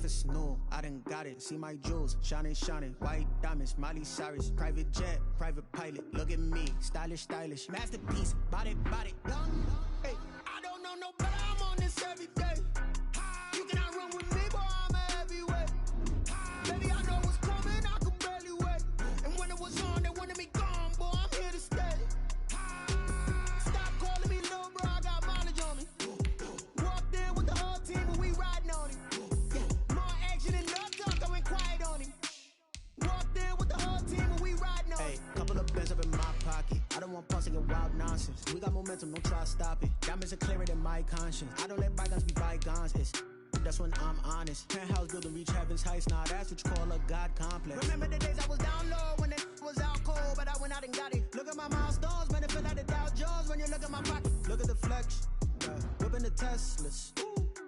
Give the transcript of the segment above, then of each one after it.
if it's new. I done got it. See my jewels, shining, shining. White diamonds, Miley Cyrus. Private jet, private pilot. Look at me, stylish, stylish. Masterpiece, body, body. Hey, I don't know no better. I'm on this every day. You cannot run with me, boy. I'm a heavyweight. Baby, I know what's coming. I could barely wait. And when it was on, they wanted me gone, boy. I'm here to stay. Stop calling me little bro. I got mileage on me. Walked in with the whole team, and we riding on him. More action and love talk. I went quiet on him. Walked in with the whole team, and we riding on him. Hey, couple of bands up in my pocket. I don't want pulse to get wild nonsense. We got momentum, don't try to stop it. Diamonds are clearer than my conscience. I don't let bygones be bygones. That's when I'm honest. Penthouse building, reach heaven's heights. Now that's what you call a God complex. Remember the days I was down low when it was out cold, but I went out and got it. Look at my milestones, man, it feel like the Dow Jones when you look at my pocket. Look at the flex, whipping the Teslas.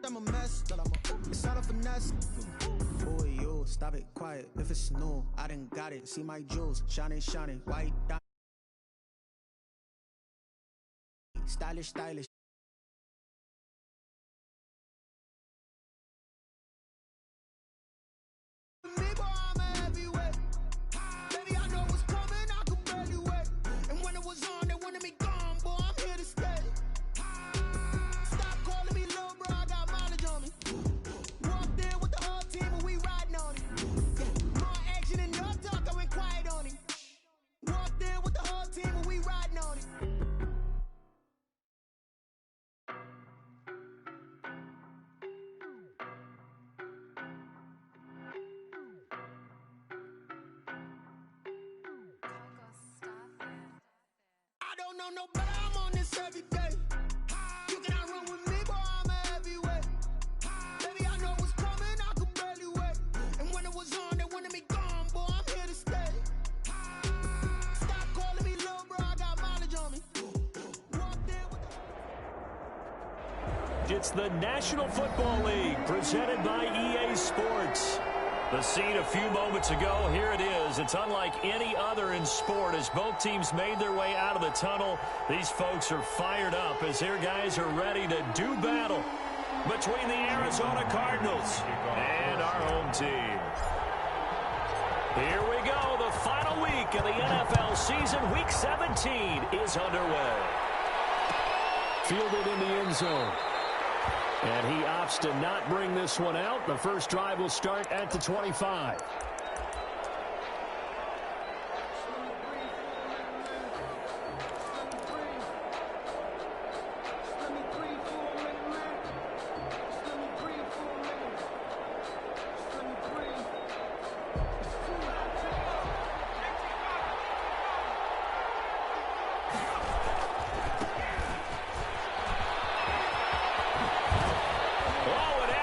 I'm a mess, but it's all a finesse. Boy, you stop it, quiet. If it's new, I done got it. See my jewels, shining, shining. White diamond, stylish, stylish. No better, I'm on this every day. You cannot run with me, boy, I'm a heavyweight. Baby, I know what's coming, I could barely wait. And when it was on, they wanted me gone, boy, I'm here to stay. Stop calling me little bro, I got mileage on me. Walked in with the... It's the National Football League, presented by EA Sports. The scene a few moments ago, here it is. It's unlike any other in sport as both teams made their way out of the tunnel. These folks are fired up as their guys are ready to do battle between the Arizona Cardinals and our home team. Here we go. The final week of the NFL season. Week 17 is underway. Fielded in the end zone. And he opts to not bring this one out. The first drive will start at the 25.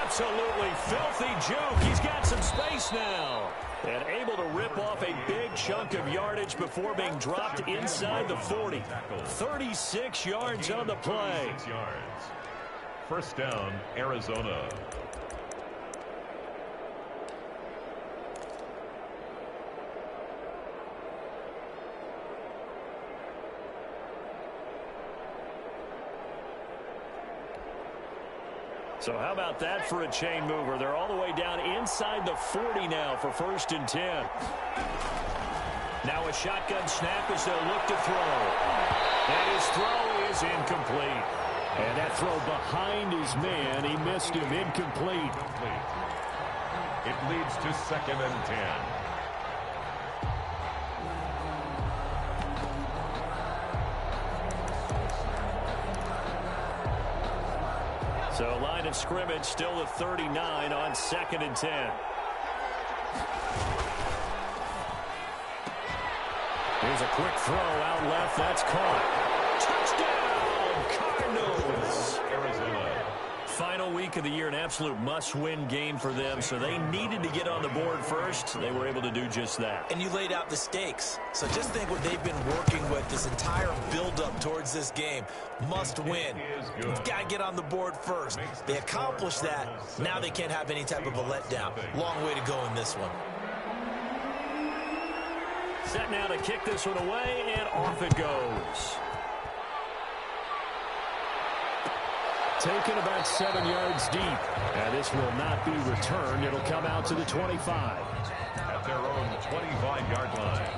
Absolutely filthy juke. He's got some space now. And able to rip off a big chunk of yardage before being dropped inside the 40. 36 yards on the play. First down, Arizona. So how about that for a chain mover? They're all the way down inside the 40 now for 1st and 10. Now a shotgun snap as they'll look to throw. And his throw is incomplete. And that throw behind his man, he missed him, incomplete. It leads to 2nd and 10. So line of scrimmage still the 39 on 2nd and 10. Here's a quick throw out left. That's caught. Touchdown, Cardinals. Arizona. Final week of the year, an absolute must-win game for them, so they needed to get on the board first. They were able to do just that. And you laid out the stakes. So just think what they've been working with this entire build-up towards this game. Must win. You've got to get on the board first. They accomplished that. Now they can't have any type of a letdown. Long way to go in this one. Set now to kick this one away, and off it goes. taken about 7 yards deep. And this will not be returned. It'll come out to the 25. At their own 25-yard line.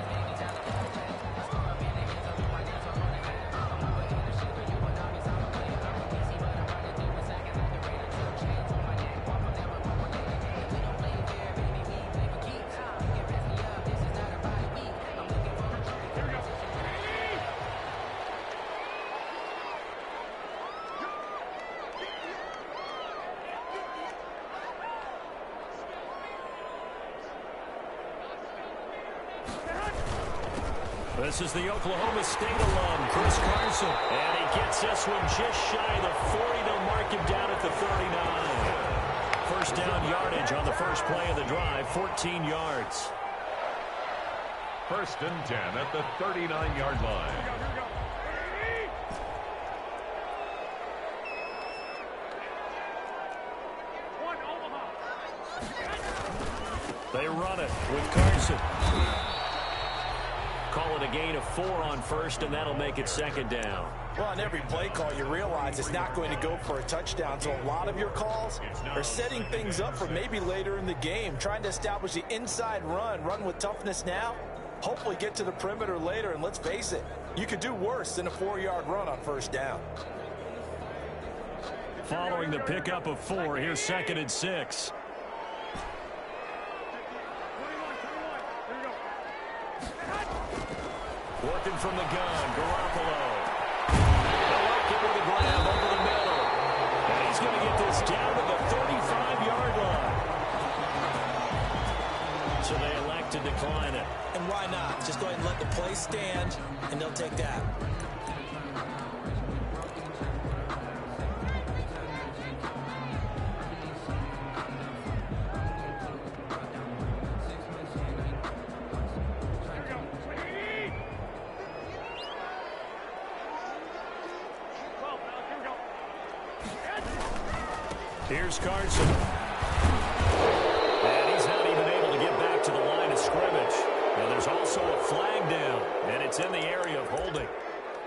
This is the Oklahoma State alum, Chris Carson. And he gets this one just shy of the 40. They'll mark him down at the 39. First down yardage on the first play of the drive, 14 yards. First and 10 at the 39-yard line. They run it with Carson. Call it a gain of 4 on first, and that'll make it second down. Well, on every play call, you realize it's not going to go for a touchdown. So a lot of your calls are setting things up for maybe later in the game, trying to establish the inside run with toughness now, hopefully get to the perimeter later. And let's face it, you could do worse than a 4-yard run on first down. Following the pickup of 4, here's second and 6. Working from the gun, Garoppolo. They'll like it with a grab over the middle. And he's going to get this down to the 35-yard line. So they elect to decline it. And why not? Just go ahead and let the play stand, and they'll take that. Here's Carson. And he's not even able to get back to the line of scrimmage. Now there's also a flag down, and it's in the area of holding.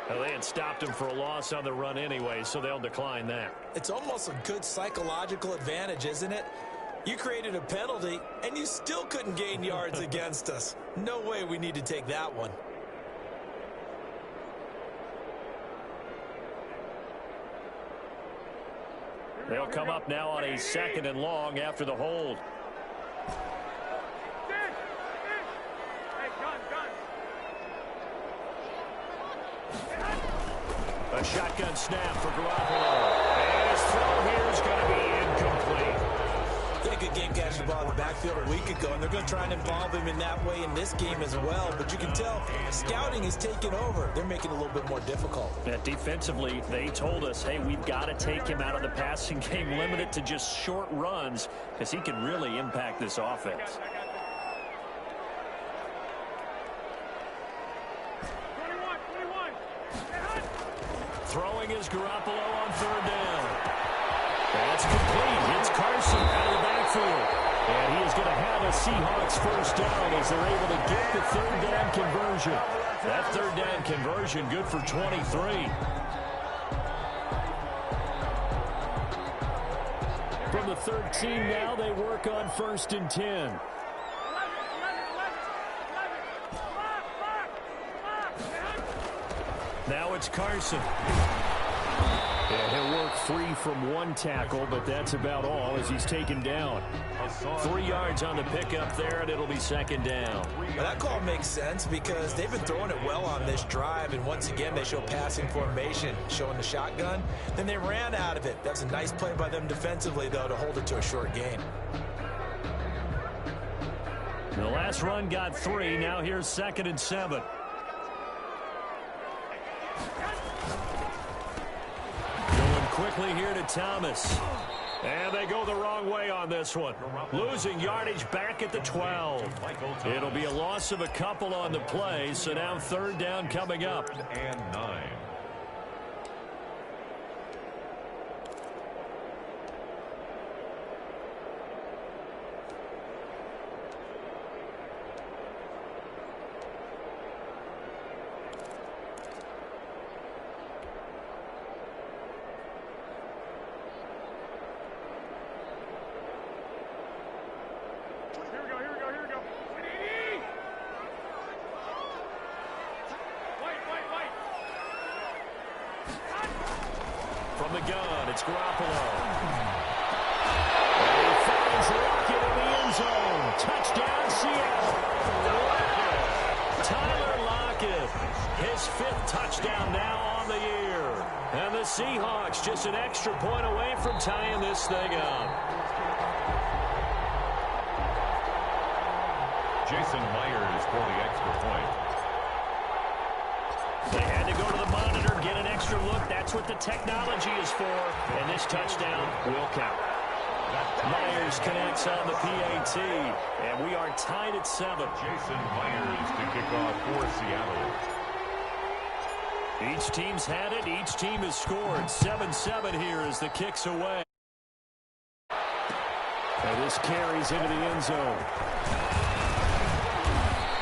Now, they had stopped him for a loss on the run anyway, so they'll decline that. It's almost a good psychological advantage, isn't it? You created a penalty, and you still couldn't gain yards against us. No way we need to take that one. They'll come up now on a second and long after the hold. A shotgun snap for Garoppolo. And his throw here is going to be incomplete. They had a good game catching the ball in the backfield a week ago, and they're going to try and involve him in that way in this game as well. But you can tell scouting is taking over. They're making it a little bit more difficult. Defensively, they told us, hey, we've got to take him out of the passing game, limit it to just short runs, because he can really impact this offense. Throwing is Garoppolo on third down. That's complete. It's Carson out of the backfield. And he is going to have a Seahawks first down as they're able to get the third down conversion. That third down conversion good for 23. From the 13 now, they work on first and 10. Now it's Carson. And he'll work free from one tackle, but that's about all as he's taken down. 3 yards on the pickup there, and it'll be second down. Well, that call makes sense because they've been throwing it well on this drive, and once again they show passing formation, showing the shotgun. Then they ran out of it. That's a nice play by them defensively, though, to hold it to a short gain. The last run got 3. Now here's second and 7. Quickly here to Thomas. And they go the wrong way on this one. Losing yardage back at the 12. It'll be a loss of a couple on the play, so now third down coming up. And 9. From the gun, it's Garoppolo. And he finds Lockett in the end zone. Touchdown, Seattle. Tyler Lockett, his 5th touchdown now on the year. And the Seahawks just an extra point away from tying this thing up. Jason Myers for the extra point. They had to go to the monitor, get an extra look. That's what the technology is for. And this touchdown will count. Myers connects on the PAT. And we are tied at 7. Jason Myers to kick off for Seattle. Each team's had it. Each team has scored. 7-7 here as the kick's away. And this carries into the end zone.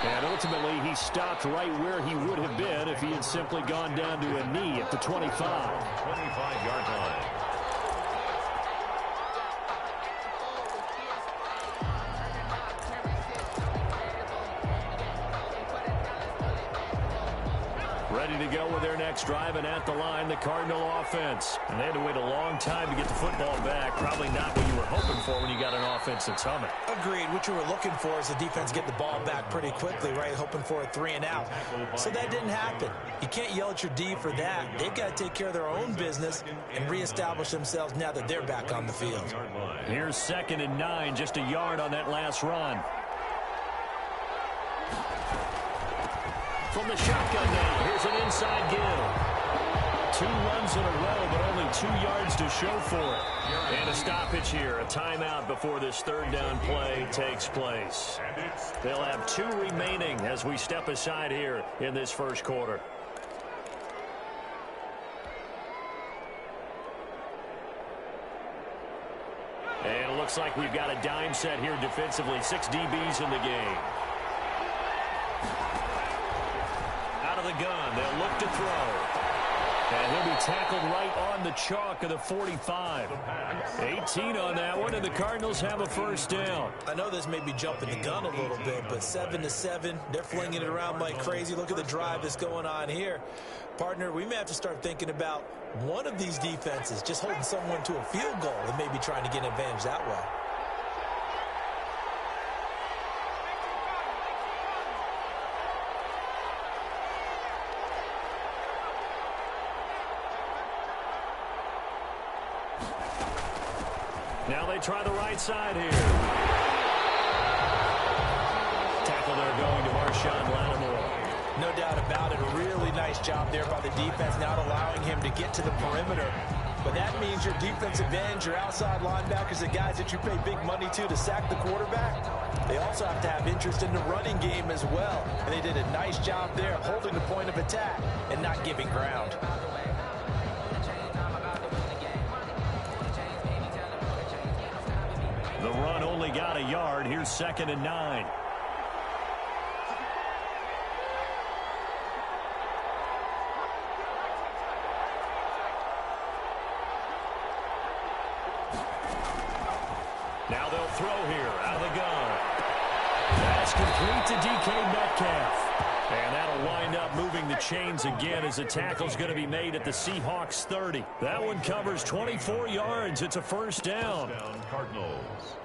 And ultimately, he stopped right where he would have been if he had simply gone down to a knee at the 25. 25-yard line. Ready to go with their next drive, and at the line, the Cardinal offense. And they had to wait a long time to get the football back. Probably not what you were hoping for when you got an offense that's humming. Agreed. What you were looking for is the defense get the ball back pretty quickly, right? Hoping for a 3 and out. So that didn't happen. You can't yell at your D for that. They've got to take care of their own business and reestablish themselves now that they're back on the field. Here's 2nd and 9, just a yard on that last run. From the shotgun now, here's an inside give. 2 runs in a row, but only 2 yards to show for it. And a stoppage here, a timeout before this 3rd down play takes place. They'll have 2 remaining as we step aside here in this first quarter. And it looks like we've got a dime set here defensively. 6 DBs in the game. Out of the gun, they'll look to throw. And he'll be tackled right on the chalk of the 45. 18 on that one, and the Cardinals have a first down. I know this may be jumping the gun a little bit, but 7-7, they're flinging it around like crazy. Look at the drive that's going on here. Partner, we may have to start thinking about one of these defenses just holding someone to a field goal and maybe trying to get an advantage that way. Now they try the right side here. Tackle there going to Marshawn Lattimore. No doubt about it. A really nice job there by the defense, not allowing him to get to the perimeter. But that means your defensive ends, your outside linebackers, the guys that you pay big money to sack the quarterback, they also have to have interest in the running game as well. And they did a nice job there of holding the point of attack and not giving ground. The run only got a yard. Here's 2nd and 9. Now they'll throw here out of the gun. That's complete to DK Metcalf. And that'll wind up moving the chains again as the tackle's going to be made at the Seahawks 30. That one covers 24 yards. It's a first down. Cardinals.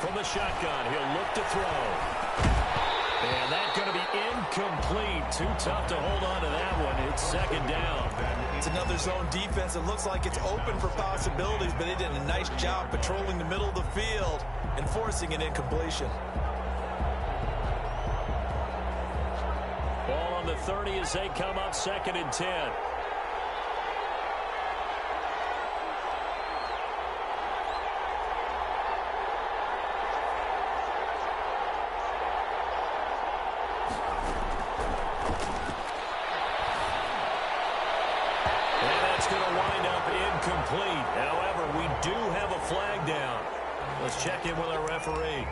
From the shotgun, he'll look to throw. And that's going to be incomplete. Too tough to hold on to that one. It's 2nd down. It's another zone defense. It looks like it's open for possibilities, but they did a nice job patrolling the middle of the field and forcing an incompletion. Ball on the 30 as they come up 2nd and 10. Incomplete. However, we do have a flag down. Let's check in with our referee.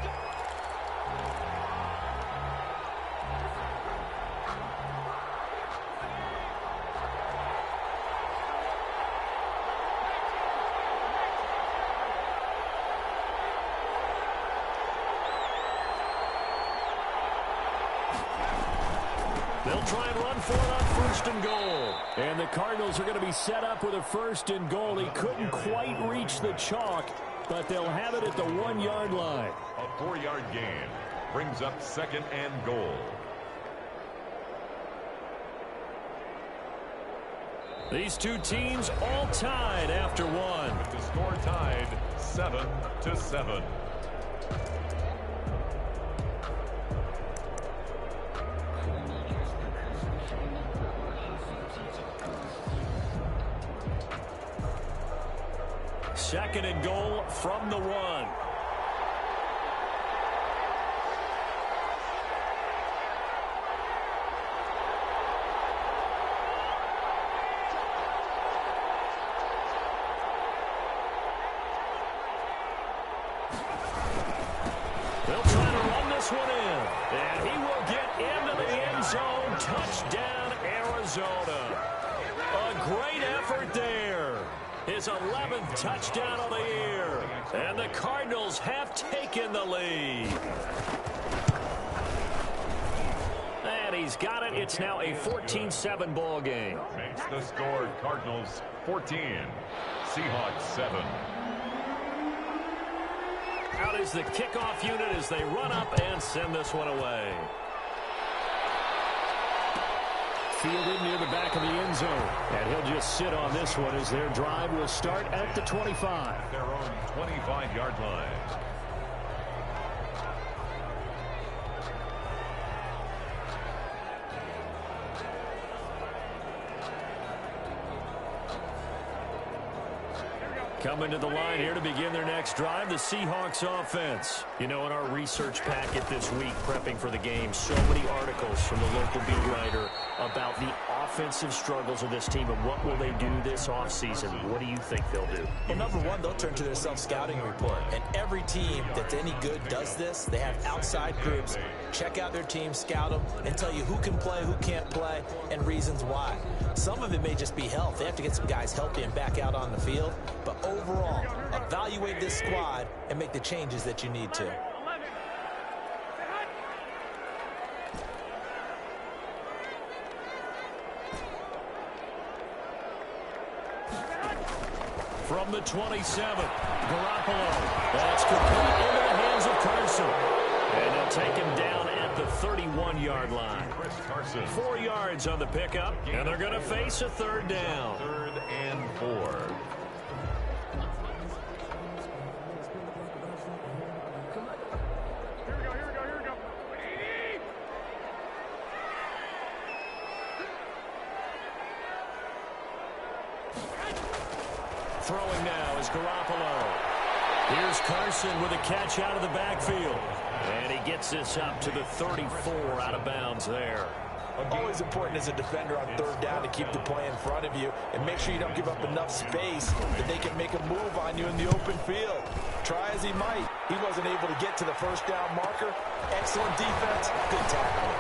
They'll try and run for it on 1st and goal. And the Cardinals are going to be set up with a 1st and goal. He couldn't quite reach the chalk, but they'll have it at the 1-yard line. A 4-yard gain brings up 2nd and goal. These two teams all tied after one. With the score tied 7-7. Second and goal from the 1. They'll try to run this one in. And he will get into the end zone. Touchdown, Arizona. A great effort there. His 11th touchdown of the year. And the Cardinals have taken the lead. And he's got it. It's now a 14-7 ball game. Makes the score Cardinals 14. Seahawks 7. Out is the kickoff unit as they run up and send this one away. Fielded near the back of the end zone. And he'll just sit on this one as their drive will start at the 25. Their own 25-yard line. Coming to the line here to begin their next drive, the Seahawks offense. You know, in our research packet this week, prepping for the game, so many articles from the local beat writer about the offensive struggles of this team and what will they do this offseason. What do you think they'll do? Well, number one, they'll turn to their self-scouting report. And every team that's any good does this. They have outside groups. Check out their team, scout them, and tell you who can play, who can't play, and reasons why. Some of it may just be health. They have to get some guys healthy and back out on the field. But overall, evaluate this squad and make the changes that you need to. From the 27, Garoppolo. That's complete into the hands of Carson. And they'll take him down at the 31-yard line. 4 yards on the pickup, and they're going to face a 3rd down. 3rd and 4. Throwing now is Garoppolo. Here's Carson with a catch out of the backfield. And he gets this up to the 34 out of bounds there. Always important as a defender on 3rd down to keep the play in front of you and make sure you don't give up enough space that they can make a move on you in the open field. Try as he might, he wasn't able to get to the 1st down marker. Excellent defense, good tackle.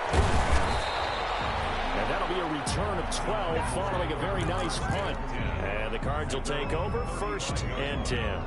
And that'll be a return of 12 following a very nice punt. And the Cards will take over 1st and 10.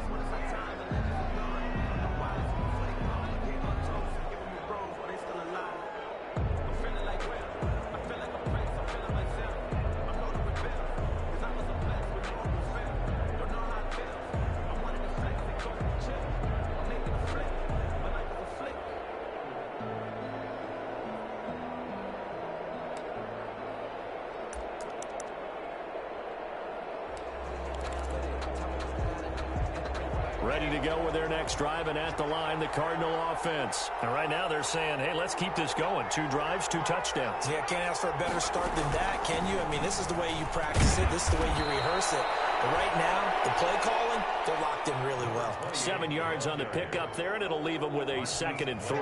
Ready to go with their next drive, and at the line, the Cardinal offense. And right now they're saying, hey, let's keep this going. 2 drives, 2 touchdowns. Yeah, can't ask for a better start than that, can you? I mean, this is the way you practice it. This is the way you rehearse it. But right now, the play calling, they're locked in really well. 7 yards on the pickup there, and it'll leave them with a 2nd and 3.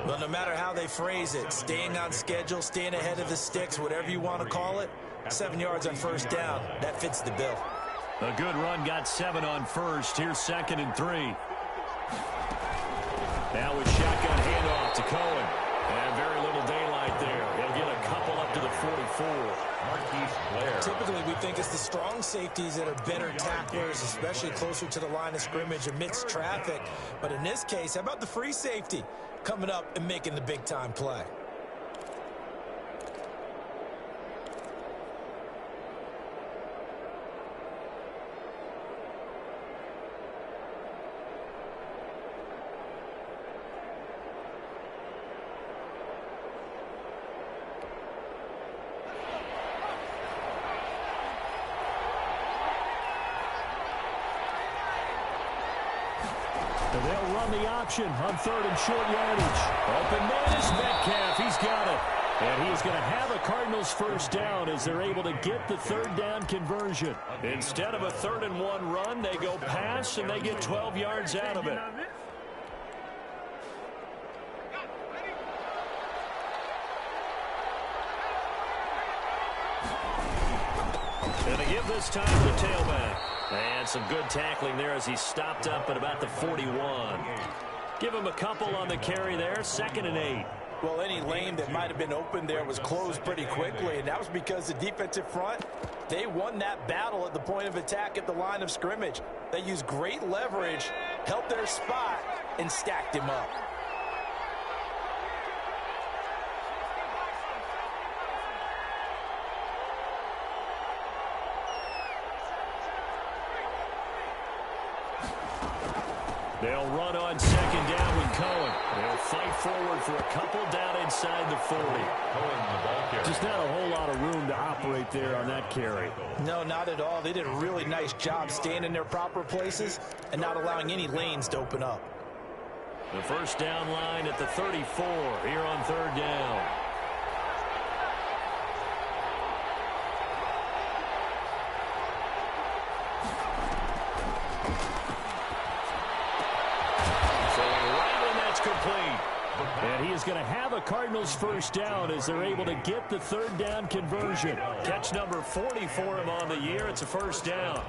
Well, no matter how they phrase it, staying on schedule, staying ahead of the sticks, whatever you want to call it, 7 yards on 1st down, that fits the bill. A good run, got 7 on 1st. Here's 2nd and 3. Now with shotgun handoff to Cohen. And very little daylight there. He'll get a couple up to the 44. Typically, we think it's the strong safeties that are better tacklers, especially closer to the line of scrimmage amidst traffic. But in this case, how about the free safety coming up and making the big-time play? And they'll run the option on 3rd and short yardage. Open man is Metcalf. He's got it. And he's going to have a Cardinals first down as they're able to get the 3rd down conversion. Instead of a 3rd and 1 run, they go pass, and they get 12 yards out of it. And they give this time to the tailback. And some good tackling there as he stopped up at about the 41. Give him a couple on the carry there, 2nd and 8. Well, any lane that might have been open there was closed pretty quickly, and that was because the defensive front, they won that battle at the point of attack at the line of scrimmage. They used great leverage, held their spot, and stacked him up. They'll run on 2nd down with Cohen. They'll fight forward for a couple down inside the 40. Just not a whole lot of room to operate there on that carry. No, not at all. They did a really nice job staying in their proper places and not allowing any lanes to open up. The first down line at the 34 here on 3rd down. And he is going to have a Cardinals first down as they're able to get the 3rd down conversion. Catch number 40 for him on the year. It's a first down.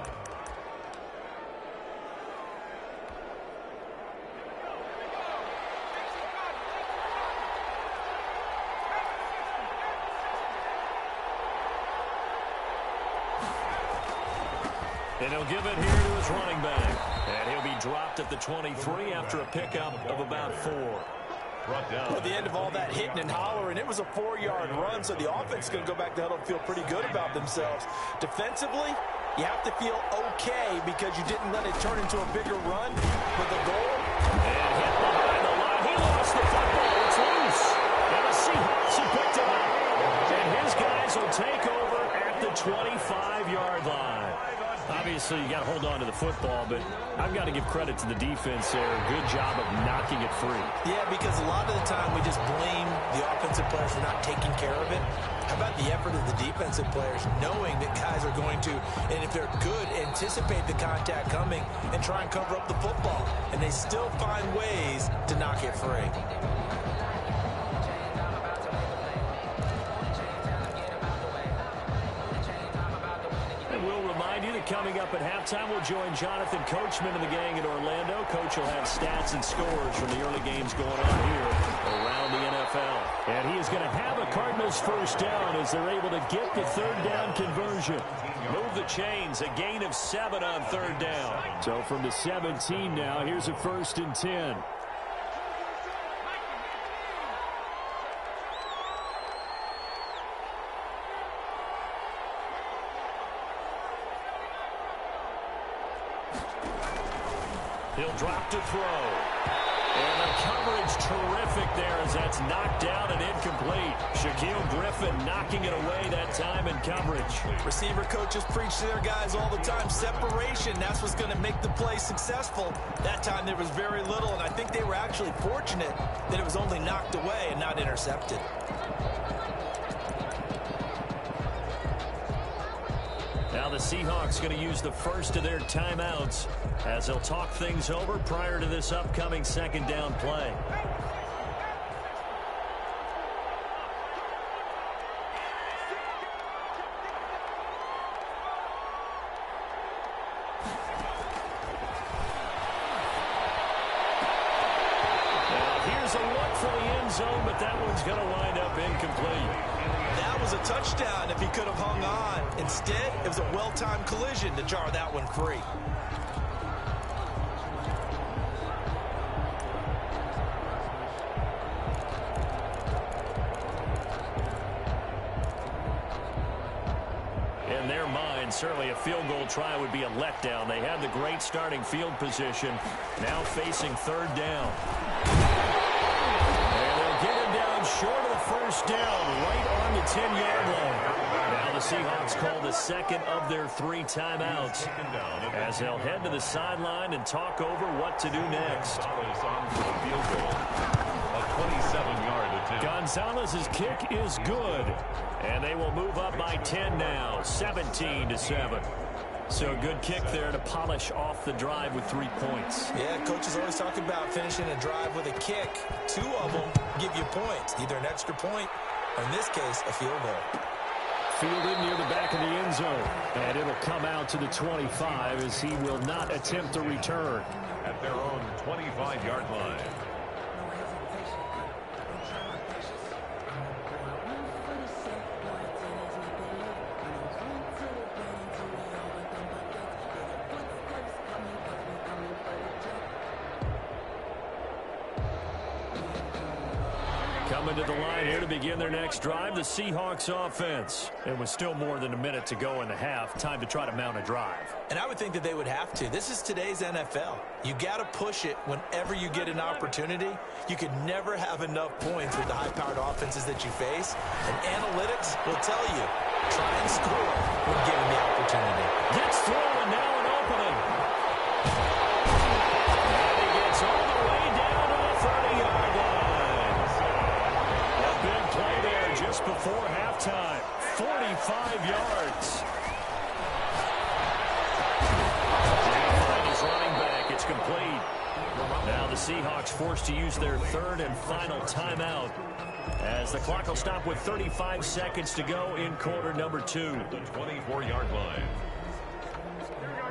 And he'll give it here to his running back. And he'll be dropped at the 23 after a pickup of about 4. At the end of all that hitting and hollering, it was a 4-yard run, so the offense is going to go back to huddle and feel pretty good about themselves. Defensively, you have to feel okay because you didn't let it turn into a bigger run with the goal. And hit behind the line. He lost the football. It's loose. And the Seahawks have picked it up. And his guys will take over at the 25-yard line. Obviously, you got to hold on to the football, but I've got to give credit to the defense there. Good job of knocking it free. Yeah, because a lot of the time we just blame the offensive players for not taking care of it. How about the effort of the defensive players knowing that guys are going to, and if they're good, anticipate the contact coming and try and cover up the football. And they still find ways to knock it free. Coming up at halftime, we'll join Jonathan Coachman and the gang in Orlando. Coach will have stats and scores from the early games going on here around the NFL. And he is going to have a Cardinals first down as they're able to get the 3rd down conversion. Move the chains, a gain of 7 on 3rd down. So from the 17 now, here's a 1st and 10. He'll drop to throw. And the coverage terrific there as that's knocked down and incomplete. Shaquille Griffin knocking it away that time in coverage. Receiver coaches preach to their guys all the time. Separation, that's what's going to make the play successful. That time there was very little, and I think they were actually fortunate that it was only knocked away and not intercepted. Now the Seahawks going to use the first of their timeouts as they'll talk things over prior to this upcoming 2nd down play. Now here's a look for the end zone, but that one's going to wind up incomplete. That was a touchdown if he could have hung on. Instead, it was a well-timed collision to jar that one free. In their mind, certainly a field goal try would be a letdown. They had the great starting field position, now facing 3rd down. And they'll get him down short of the first down, right on the the 10-yard line. Now the Seahawks call the second of their 3 timeouts as they'll head to the sideline and talk over what to do next. Gonzalez's kick is good, and they will move up by 10 now, 17-7. So a good kick there to polish off the drive with 3 points. Yeah, coaches always talk about finishing a drive with a kick. 2 of them give you points, either an extra point or, in this case, a field goal. Fielded near the back of the end zone, and it'll come out to the 25 as he will not attempt to return. At their own 25-yard line. Coming to the line here to begin their next drive, the Seahawks offense. And with still more than a minute to go in the half, time to try to mount a drive. And I would think that they would have to. This is today's NFL. You got to push it whenever you get an opportunity. You could never have enough points with the high-powered offenses that you face. And analytics will tell you, try and score when given the opportunity. Gets through, and now an opening. And he gets all the way down to the 30-yard line. Big play there just before halftime. 45 yards. He's running back. It's complete. Now the Seahawks forced to use their 3rd and final timeout as the clock will stop with 35 seconds to go in quarter number 2. The 24-yard line.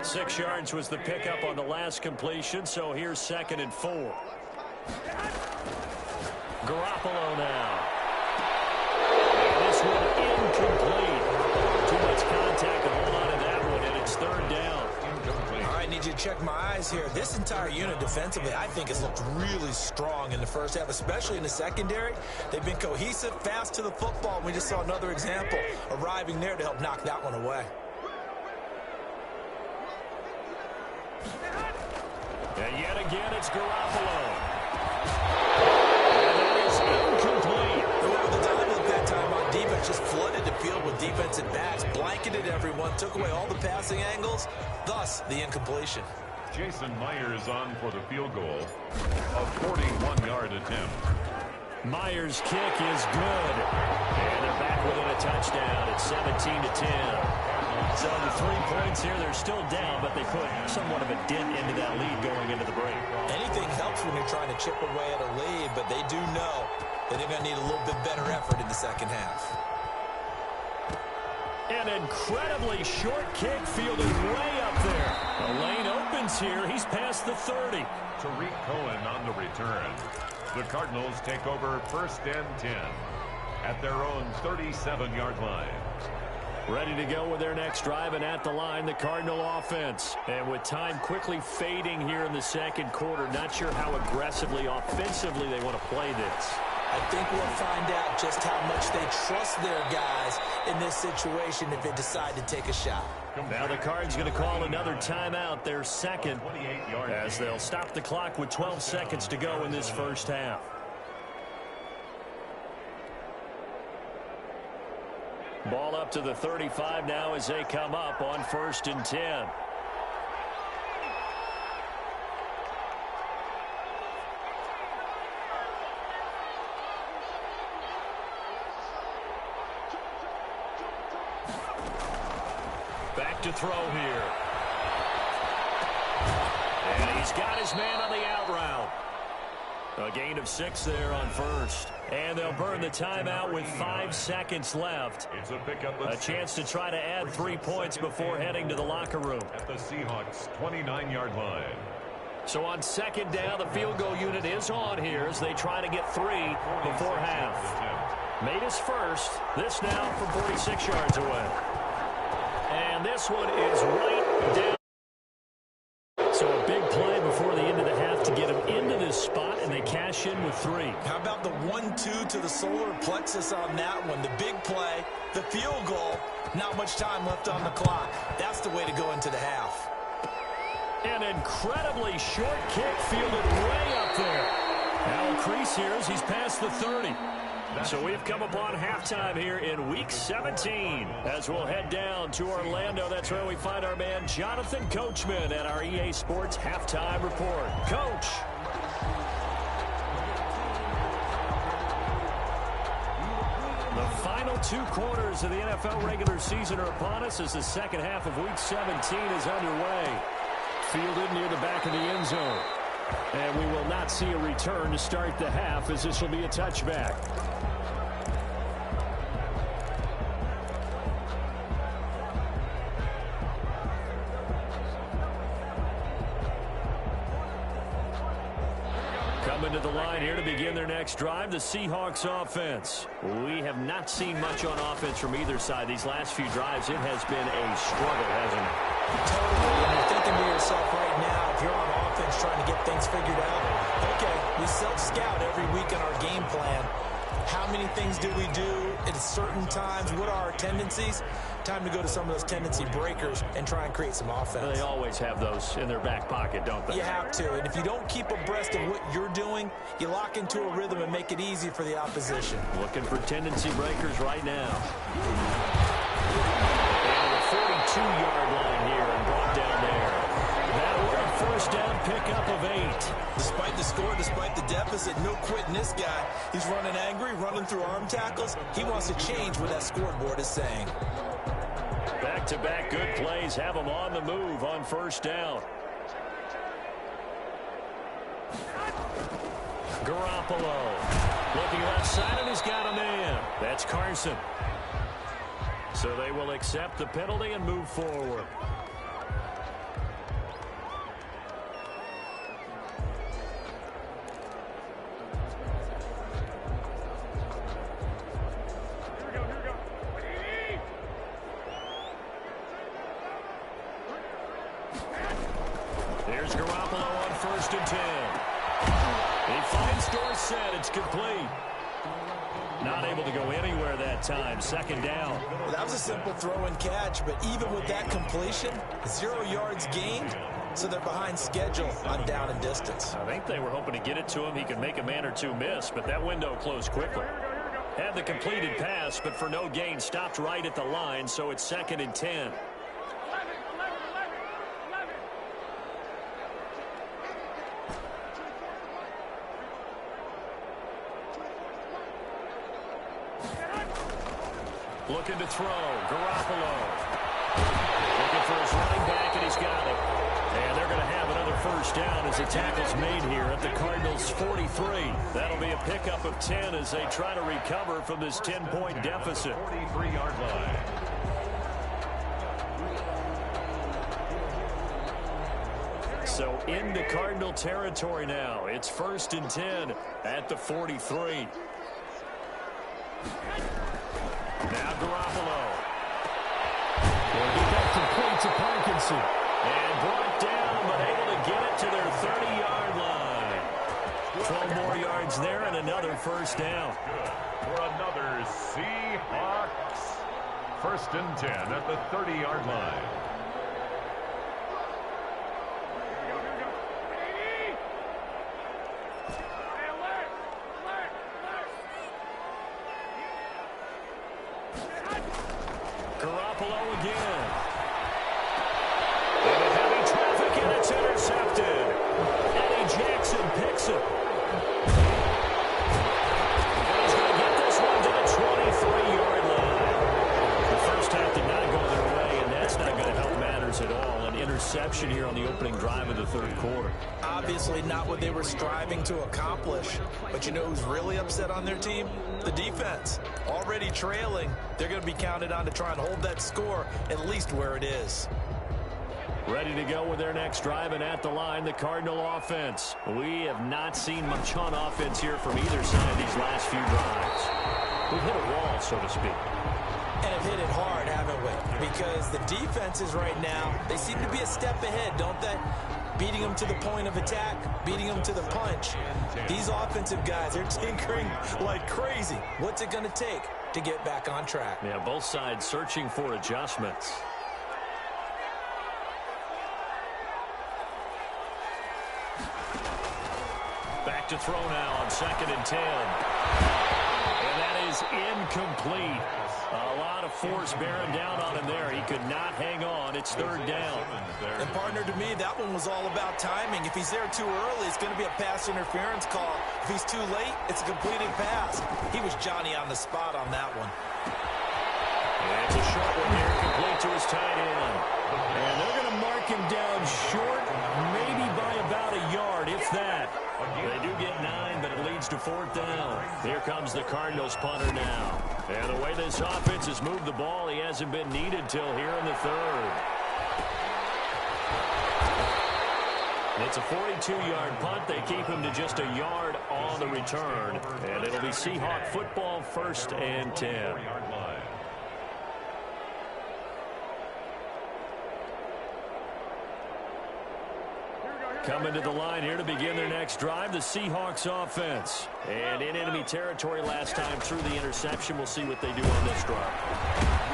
6 yards was the pickup on the last completion, so here's 2nd and 4. Garoppolo now. This one incomplete. Too much contact to hold on to that one, and it's 3rd down. All right, need you to check my eyes here. This entire unit defensively, I think, has looked really strong in the first half, especially in the secondary. They've been cohesive, fast to the football. We just saw another example arriving there to help knock that one away. And yet again, it's Garoppolo. And it is incomplete. Whoever the time looked that time on defense just flooded the field with defensive backs, blanketed everyone, took away all the passing angles, thus the incompletion. Jason Myers on for the field goal. A 41-yard attempt. Myers' kick is good. And they're back within a touchdown at 17-10. So the 3 points here, they're still down, but they put somewhat of a dent into that lead going into the break. Anything helps when you're trying to chip away at a lead, but they do know that they're going to need a little bit better effort in the second half. An incredibly short kick fielded way up there. The lane opens here. He's past the 30. Tariq Cohen on the return. The Cardinals take over 1st and 10 at their own 37-yard line. Ready to go with their next drive, and at the line, the Cardinal offense. And with time quickly fading here in the second quarter, not sure how aggressively, offensively they want to play this. I think we'll find out just how much they trust their guys in this situation if they decide to take a shot. Now the Cards going to call another timeout, their second, as they'll stop the clock with 12 seconds to go in this first half. Ball up to the 35 now as they come up on 1st and 10. Back to throw here. And he's got his man on the out route. A gain of 6 there on 1st. And they'll burn the timeout with 5 seconds left. It's a pickup. A chance to try to add 3 points before heading to the locker room. At the Seahawks 29-yard line. So on 2nd down, the field goal unit is on here as they try to get 3 before half. Made his first. This now from 46 yards away. And this one is right down. So a big play before the end of the half to get him into this spot, and they cash in with 3. How about the 1-2 to the solar plexus on that one? The big play, the field goal, not much time left on the clock. That's the way to go into the half. An incredibly short kick fielded way up there. Now a crease here as he's past the 30. So we've come upon halftime here in Week 17. As we'll head down to Orlando, that's where we find our man Jonathan Coachman at our EA Sports Halftime Report. Coach. The final 2 quarters of the NFL regular season are upon us as the second half of Week 17 is underway. Fielded near the back of the end zone. And we will not see a return to start the half as this will be a touchback. Coming to the line here to begin their next drive, the Seahawks offense. We have not seen much on offense from either side. These last few drives, it has been a struggle, hasn't it? Totally. And you're thinking to yourself right now, if you're on offense trying to get things figured out, okay, we self-scout every week in our game plan. How many things do we do at certain times? What are our tendencies? Time to go to some of those tendency breakers and try and create some offense. They always have those in their back pocket, don't they? You have to. And if you don't keep abreast of what you're doing, you lock into a rhythm and make it easy for the opposition. Looking for tendency breakers right now. And the 42-yard line here and brought down there. That will first down pickup of 8. Despite the score, despite the deficit, no quitting this guy. He's running angry, running through arm tackles. He wants to change what that scoreboard is saying. Back-to-back good plays have him on the move on first down. Garoppolo looking left side, and he's got a man. That's Carson. So they will accept the penalty and move forward. There's Garoppolo on first and 10. He finds Dorsett. It's complete. Not able to go anywhere that time. Second down. Well, that was a simple throw and catch, but even with that completion, 0 yards gained, so they're behind schedule on down and distance. I think they were hoping to get it to him. He could make a man or two miss, but that window closed quickly. Had the completed pass, but for no gain, stopped right at the line, so it's second and 10. Looking to throw. Garoppolo. Looking for his running back, and he's got it. And they're going to have another first down as the tackle's made here at the Cardinals' 43. That'll be a pickup of 10 as they try to recover from this 10-point deficit. 43-yard line. So into Cardinal territory now. It's first and 10 at the 43. Now Garoppolo. Will get that complete to Parkinson. And brought down, but able to get it to their 30-yard line. 12 more yards there and another first down. For another Seahawks. First and 10 at the 30-yard line. Garoppolo again. Into heavy traffic, and it's intercepted. Eddie Jackson picks it. And he's going to get this one to the 23-yard line. The first half did not go their way, and that's not going to help matters at all. An interception here on the opening drive of the third quarter. Obviously not what they were striving to accomplish. But you know who's really upset on their team? The defense. Already trailing. They're going to be counted on to try and hold that score at least where it is. Ready to go with their next drive, and at the line, the Cardinal offense. We have not seen much on offense here from either side these last few drives. We've hit a wall, so to speak. And have hit it hard, haven't we? Because the defenses right now, they seem to be a step ahead, don't they? Beating them to the point of attack, beating them to the punch. These offensive guys, they're tinkering like crazy. What's it going to take to get back on track? Yeah, both sides searching for adjustments. Back to throw now on 2nd and 10. And that is incomplete. A lot of force bearing down on him there. He could not hang on. It's 3rd down. And partner, to me, that one was all about timing. If he's there too early, it's going to be a pass interference call. If he's too late, it's a completed pass. He was Johnny on the spot on that one. And it's a short one here, complete to his tight end. And they're going to mark him down short, maybe by about a yard, if that. They do get 9, but it leads to 4th down. Here comes the Cardinals punter now. And the way this offense has moved the ball, he hasn't been needed till here in the 3rd. It's a 42-yard punt. They keep him to just a yard on the return. And it'll be Seahawk football, 1st and 10. Coming to the line here to begin their next drive, the Seahawks offense. And in enemy territory last time through the interception. We'll see what they do on this drive.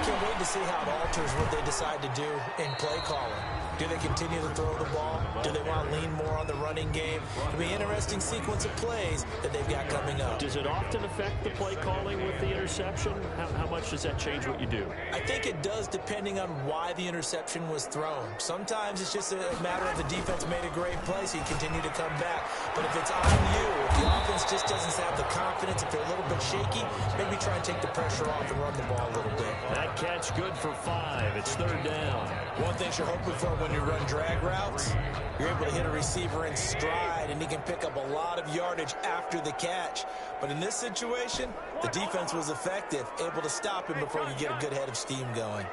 Can't wait to see how it alters what they decide to do in play calling. Do they continue to throw the ball? Do they want to lean more on the running game? It'll be an interesting sequence of plays that they've got coming up. Does it often affect the play calling with the interception? How much does that change what you do? I think it does, depending on why the interception was thrown. Sometimes it's just a matter of the defense made a great play, so you continue to come back. But if it's on you, if the offense just doesn't have the confidence, if they're a little bit shaky, maybe try and take the pressure off and run the ball a little bit. That catch good for 5. It's 3rd down. One thing you're hoping for when you run drag routes, you're able to hit a receiver in stride, and he can pick up a lot of yardage after the catch. But in this situation, the defense was effective, able to stop him before you get a good head of steam going.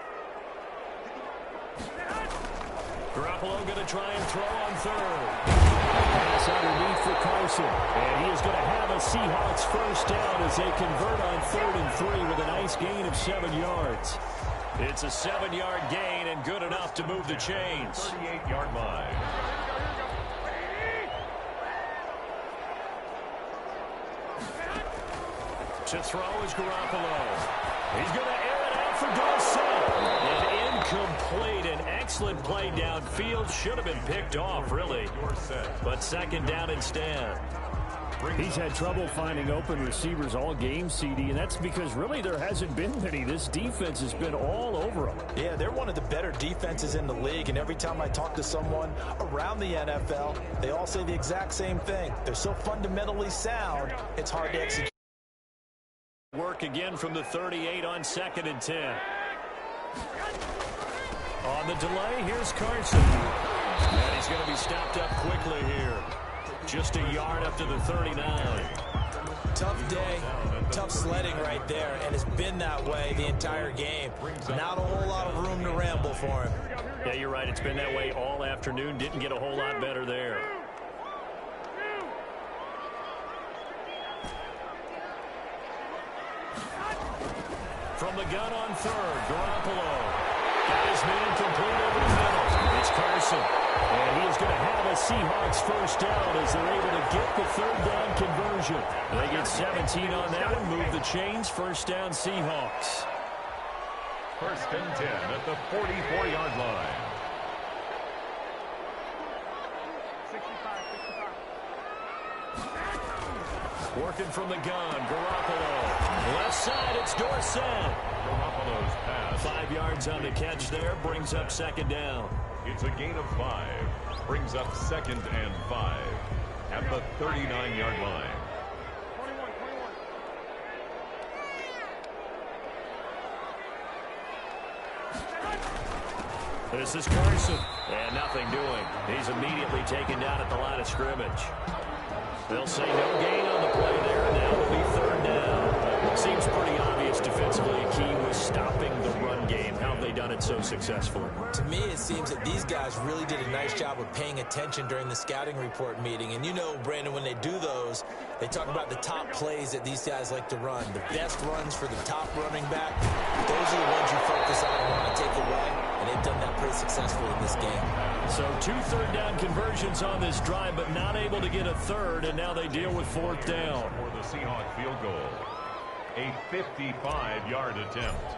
Garoppolo going to try and throw on 3rd. Pass underneath for Carson. And he is going to have a Seahawks 1st down as they convert on 3rd and 3 with a nice gain of 7 yards. It's a 7-yard gain and good enough to move the chains. 38-yard line. To throw is Garoppolo. He's going to air it out for Dorsett. And incomplete. An excellent play downfield. Should have been picked off, really. But 2nd down instead. He's had trouble finding open receivers all game, CD, and that's because really there hasn't been many. This defense has been all over them. Yeah, they're one of the better defenses in the league, and every time I talk to someone around the NFL, they all say the exact same thing. They're so fundamentally sound, it's hard to execute. Work again from the 38 on 2nd and 10. On the delay, here's Carson. And he's going to be stopped up quickly here. Just a yard up to the 39. Tough day, tough sledding right there, and it's been that way the entire game. Not a whole lot of room to ramble for him. Yeah, you're right. It's been that way all afternoon. Didn't get a whole lot better there. From the gun on 3rd, Garoppolo. Got his man complete over the middle. It's Carson. And he is going to have a Seahawks 1st down as they're able to get the 3rd down conversion. They get 17 on that one, move the chains, 1st down Seahawks. 1st and 10 at the 44-yard line. 65. Working from the gun, Garoppolo. Left side, it's Dorsett. Garoppolo's pass. 5 yards on the catch there, brings up 2nd down. It's a gain of 5. Brings up 2nd and 5 at the 39-yard line. 21. This is Carson. And nothing doing. He's immediately taken down at the line of scrimmage. They'll say no gain on the play there. Now it'll be 3rd down. Seems pretty obvious defensively. A key was stopping the run game. How have they done it so successfully? To me, it seems that these guys really did a nice job of paying attention during the scouting report meeting. And you know, Brandon, when they do those, they talk about the top plays that these guys like to run. The best runs for the top running back. Those are the ones you focus on and want to take away. And they've done that pretty successfully in this game. So 2 3rd down conversions on this drive, but not able to get a 3rd, and now they deal with 4th down. For the Seahawks field goal. A 55-yard attempt.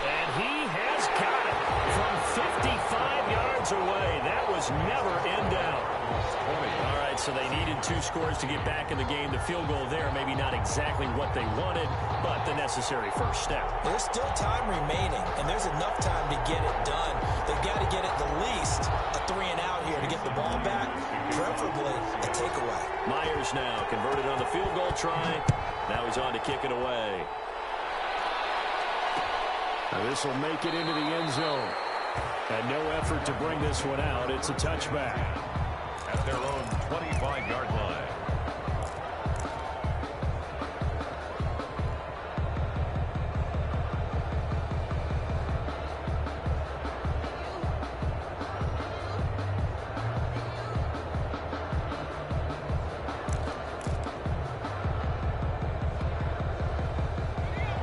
And he has got it from 55 yards away. That was was never in doubt. All right, so they needed 2 scores to get back in the game. The field goal there, maybe not exactly what they wanted, but the necessary first step. There's still time remaining, and there's enough time to get it done. They've got to get at the least a 3-and-out here to get the ball back, preferably a takeaway. Myers now converted on the field goal try. Now he's on to kick it away. Now this will make it into the end zone. And no effort to bring this one out. It's a touchback. At their own 25-yard line.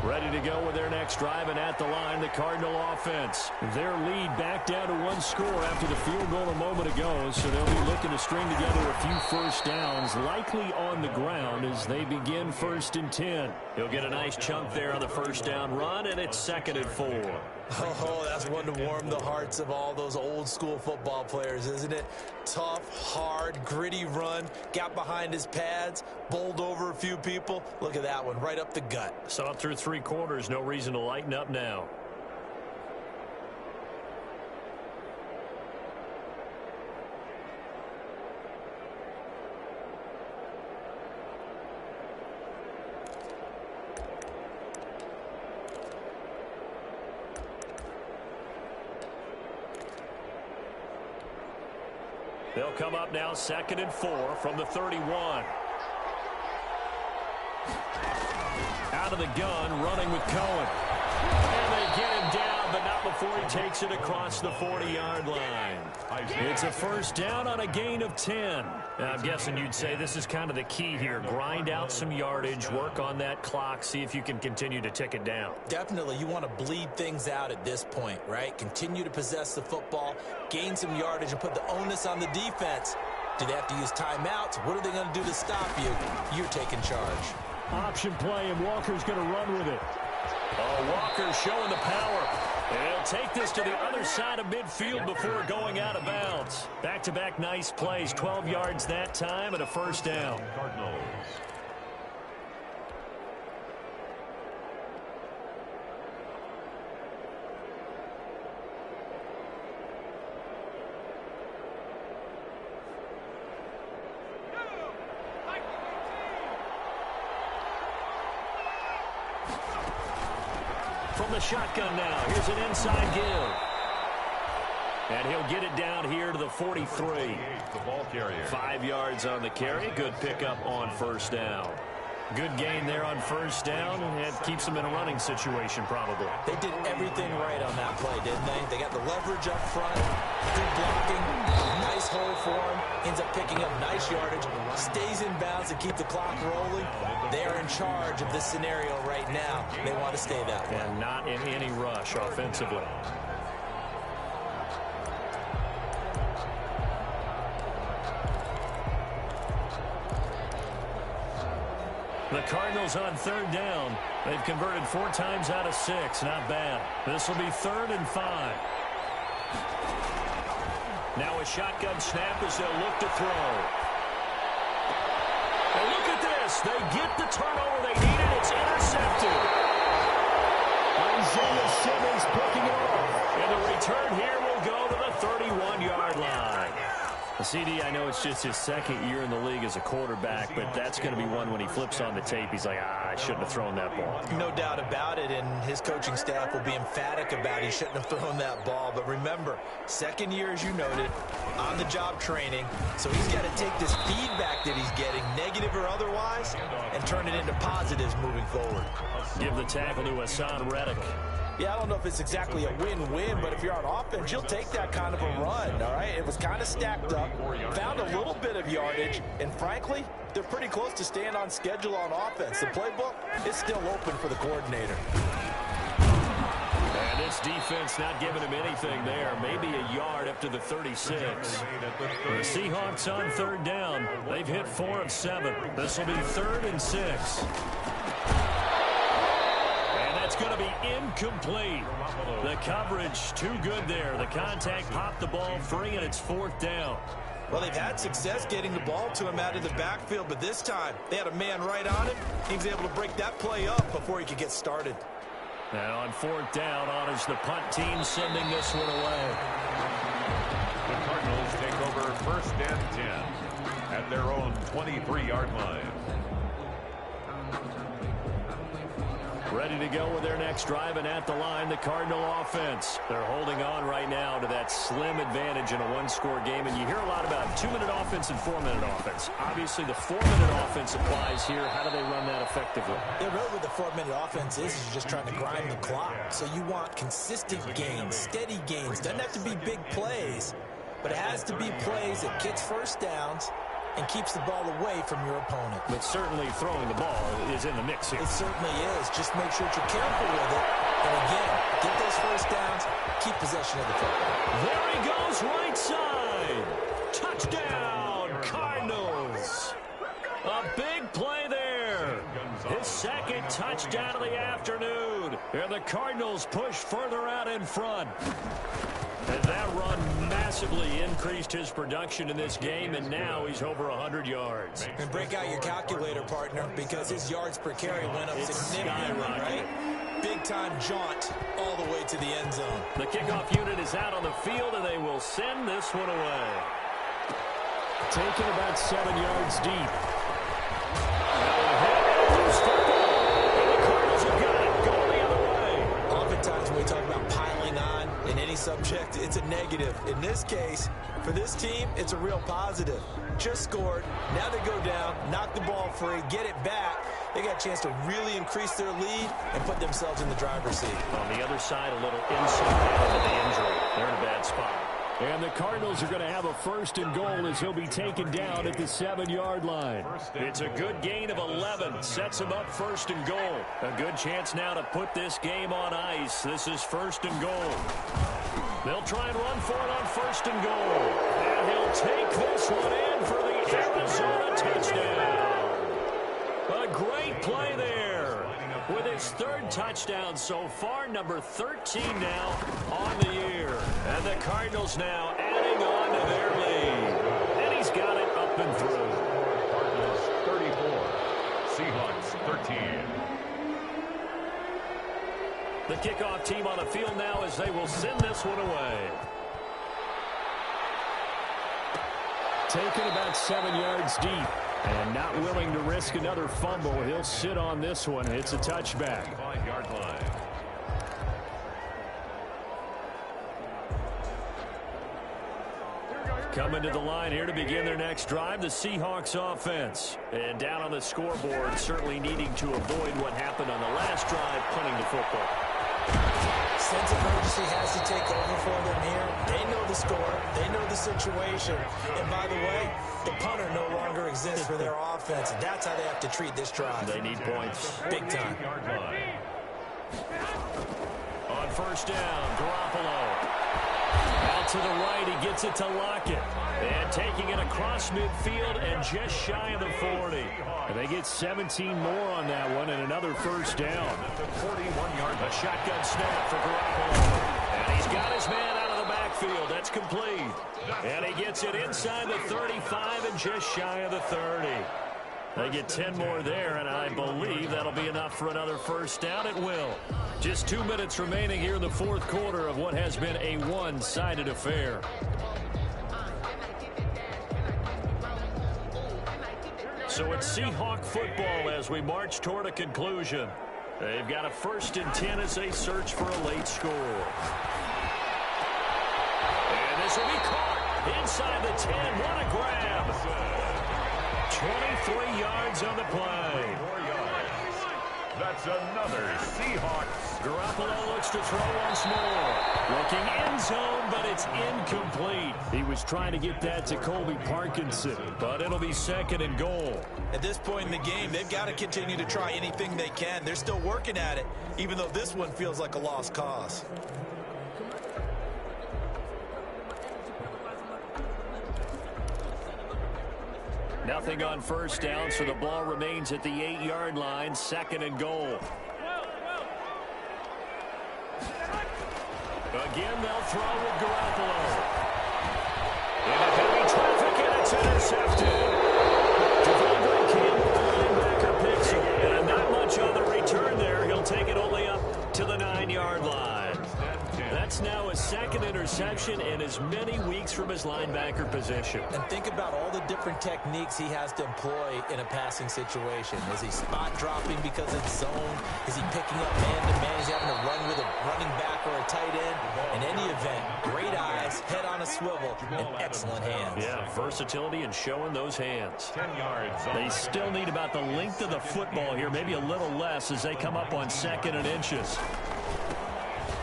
Ready to go with their next drive, and at the line, the Cardinal offense. Their lead back down to 1 score after the field goal a moment ago, so they'll be looking to string together a few first downs, likely on the ground as they begin 1st and 10. He'll get a nice chunk there on the first down run, and it's 2nd and 4. Oh, that's one to warm the hearts of all those old-school football players, isn't it? Tough, hard, gritty run, got behind his pads, bowled over a few people. Look at that one, right up the gut. Saw it through 3 quarters, no reason to lighten up now. They'll come up now 2nd and 4 from the 31. Out of the gun, running with Cohen. And they get him down, but not before he takes it across the 40-yard line. It's a first down on a gain of 10. Now, I'm guessing you'd say this is kind of the key here. Grind out some yardage, work on that clock, see if you can continue to tick it down. Definitely, you want to bleed things out at this point, right? Continue to possess the football, gain some yardage, and put the onus on the defense. Do they have to use timeouts? What are they going to do to stop you? You're taking charge. Option play, and Walker's going to run with it. Oh, Walker showing the power. And he'll take this to the other side of midfield before going out of bounds. Back-to-back nice plays, 12 yards that time and a first down. Cardinals. From the shotgun now, here's an inside give. And he'll get it down here to the 43. The ball carrier. 5 yards on the carry. Good pickup on first down. Good gain there on first down, and it keeps them in a running situation probably. They did everything right on that play, didn't they? They got the leverage up front, good blocking, nice hole for him, ends up picking up nice yardage, stays in bounds to keep the clock rolling. They are in charge of this scenario right now. They want to stay that way. And not in any rush offensively. The Cardinals on 3rd down. They've converted 4 times out of 6. Not bad. This will be 3rd and 5. Now a shotgun snap as they'll look to throw. And look at this. They get the turnover they needed. It's intercepted. Isaiah Simmons picking it off. And the return here will go to the 31-yard line. CD, I know it's just his 2nd year in the league as a quarterback, but that's going to be one when he flips on the tape. He's like, I shouldn't have thrown that ball. No doubt about it, and his coaching staff will be emphatic about he shouldn't have thrown that ball. But remember, 2nd year, as you noted, on-the-job training. So he's got to take this feedback that he's getting, negative or otherwise, and turn it into positives moving forward. Give the tackle to Hassan Reddick. Yeah, I don't know if it's exactly a win-win, but if you're on offense, you'll take that kind of a run, all right? It was kind of stacked up, found a little bit of yardage, and frankly, they're pretty close to staying on schedule on offense. The playbook is still open for the coordinator. And this defense not giving him anything there. Maybe a yard up to the 36. The Seahawks on 3rd down. They've hit 4 of 7. This will be 3rd and 6. going to be incomplete. The coverage too good there. The contact popped the ball free, and it's 4th down. Well, they've had success getting the ball to him out of the backfield, but this time they had a man right on him. He was able to break that play up before he could get started. And on 4th down, on is the punt team sending this one away. The Cardinals take over 1st and 10 at their own 23-yard line. Ready to go with their next drive, and at the line, the Cardinal offense. They're holding on right now to that slim advantage in a one-score game, and you hear a lot about 2-minute offense and 4-minute offense. Obviously, the 4-minute offense applies here. How do they run that effectively? Yeah, really what the 4-minute offense is just trying to grind the clock. So you want consistent gains, steady gains. Doesn't have to be big plays, but it has to be plays that gets first downs and keeps the ball away from your opponent. But certainly throwing the ball is in the mix here. It certainly is. Just make sure that you're careful with it. And again, get those first downs, keep possession of the football. There he goes, right side. Touchdown, Cardinals. A big play there. His 2nd touchdown of the afternoon. And the Cardinals push further out in front. And that run massively increased his production in this game, and now he's over 100 yards. And break out your calculator, partner, because his yards per carry went up significantly, right? Big-time jaunt all the way to the end zone. The kickoff unit is out on the field, and they will send this one away. Taken about 7 yards deep. Oftentimes when we talk about piling on in any subject, it's a negative. In this case, for this team, it's a real positive. Just scored. Now they go down, knock the ball free, get it back. They got a chance to really increase their lead and put themselves in the driver's seat. On the other side, a little insult of the injury. They're in a bad spot. And the Cardinals are going to have a 1st and goal as he'll be taken down at the 7-yard line. It's a good gain of 11. Sets him up 1st and goal. A good chance now to put this game on ice. This is 1st and goal. They'll try and run for it on 1st and goal. And he'll take this one in for the Arizona touchdown. A great play there. With his 3rd touchdown so far, number 13 now on the year. And the Cardinals now adding on to their lead. And he's got it up and through. Cardinals 34, Seahawks 13. The kickoff team on the field now as they will send this one away. Taken about 7 yards deep. And not willing to risk another fumble. He'll sit on this one. It's a touchback. 5-yard line. Coming to the line here to begin their next drive, the Seahawks offense. And down on the scoreboard, certainly needing to avoid what happened on the last drive, punting the football. Sense of urgency has to take over for them here. They know the score. They know the situation. And by the way, the punter no longer exists for their offense. That's how they have to treat this drive. They need points. Big time. On 1st down, Garoppolo. Out to the right, he gets it to Lockett. And taking it across midfield and just shy of the 40. And they get 17 more on that one and another 1st down. 41-yard. A shotgun snap for Garoppolo. And he's got his man out of the backfield. That's complete. And he gets it inside the 35 and just shy of the 30. They get 10 more there, and I believe that'll be enough for another 1st down. It will. Just 2 minutes remaining here in the 4th quarter of what has been a one-sided affair. So it's Seahawk football as we march toward a conclusion. They've got a 1st and 10 as they search for a late score. And this will be caught inside the 10. What a grab. 23 yards on the play. That's another Seahawks. Garoppolo looks to throw once more. Looking end zone, but it's incomplete. He was trying to get that to Colby Parkinson. But it'll be 2nd and goal. At this point in the game, they've got to continue to try anything they can. They're still working at it, even though this one feels like a lost cause. Nothing on 1st down, so the ball remains at the 8-yard line. 2nd and goal. Again, they'll throw with Garoppolo. Into heavy traffic, and it's intercepted. Devondre Campbell, linebacker, picks him. And not much on the return there. He'll take it only up to the 9-yard line. That's now his second interception in as many weeks from his linebacker position. And think about all the different techniques he has to employ in a passing situation. Is he spot dropping because it's zone? Is he picking up man-to-man? Is he having to run with a running back or a tight end? In any event, great eyes, head on a swivel, and excellent hands. Yeah, versatility and showing those hands. 10 yards. They still need about the length of the football here, maybe a little less as they come up on 2nd and inches.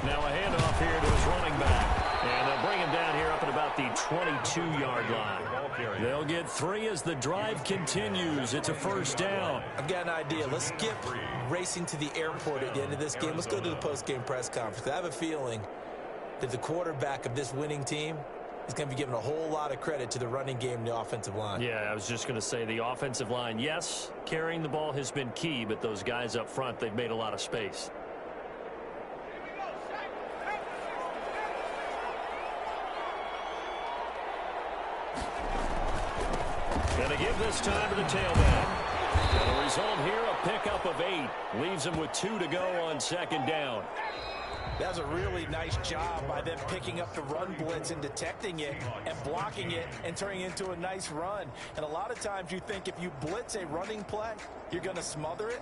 Now a handoff here to his running back. And they'll bring him down here up at about the 22-yard line. They'll get 3 as the drive continues. It's a first down. I've got an idea. Let's skip racing to the airport at the end of this game. Let's go to the post-game press conference. I have a feeling that the quarterback of this winning team is going to be giving a whole lot of credit to the running game and the offensive line. Yeah, I was just going to say the offensive line, yes, carrying the ball has been key, but those guys up front, they've made a lot of space. Going to give this time to the tailback. And the result here, a pickup of 8. Leaves him with 2 to go on 2nd down. That was a really nice job by them picking up the run blitz and detecting it and blocking it and turning it into a nice run. And a lot of times you think if you blitz a running play, you're going to smother it.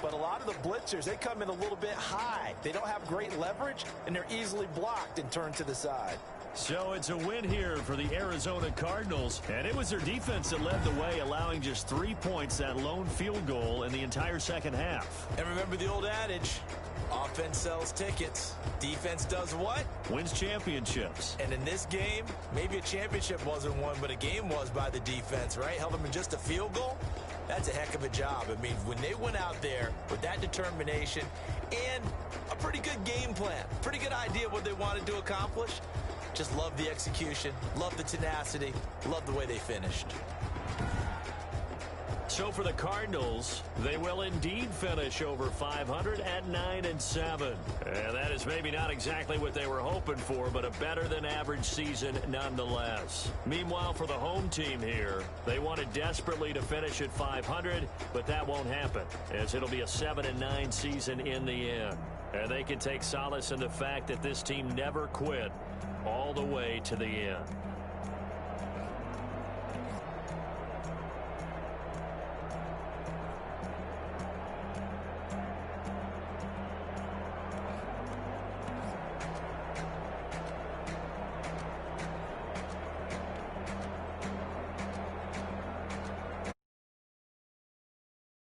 But a lot of the blitzers, they come in a little bit high. They don't have great leverage, and they're easily blocked and turned to the side. So it's a win here for the Arizona Cardinals. And it was their defense that led the way, allowing just 3 points, that lone field goal in the entire second half. And remember the old adage, offense sells tickets. Defense does what? Wins championships. And in this game, maybe a championship wasn't won, but a game was by the defense, right? Held them in just a field goal. That's a heck of a job. I mean, when they went out there with that determination and a pretty good game plan, pretty good idea of what they wanted to accomplish, just love the execution, love the tenacity, love the way they finished. So for the Cardinals, they will indeed finish over 500 at 9-7. And that is maybe not exactly what they were hoping for, but a better than average season nonetheless. Meanwhile, for the home team here, they wanted desperately to finish at 500, but that won't happen, as it'll be a 7-9 season in the end. And they can take solace in the fact that this team never quit all the way to the end.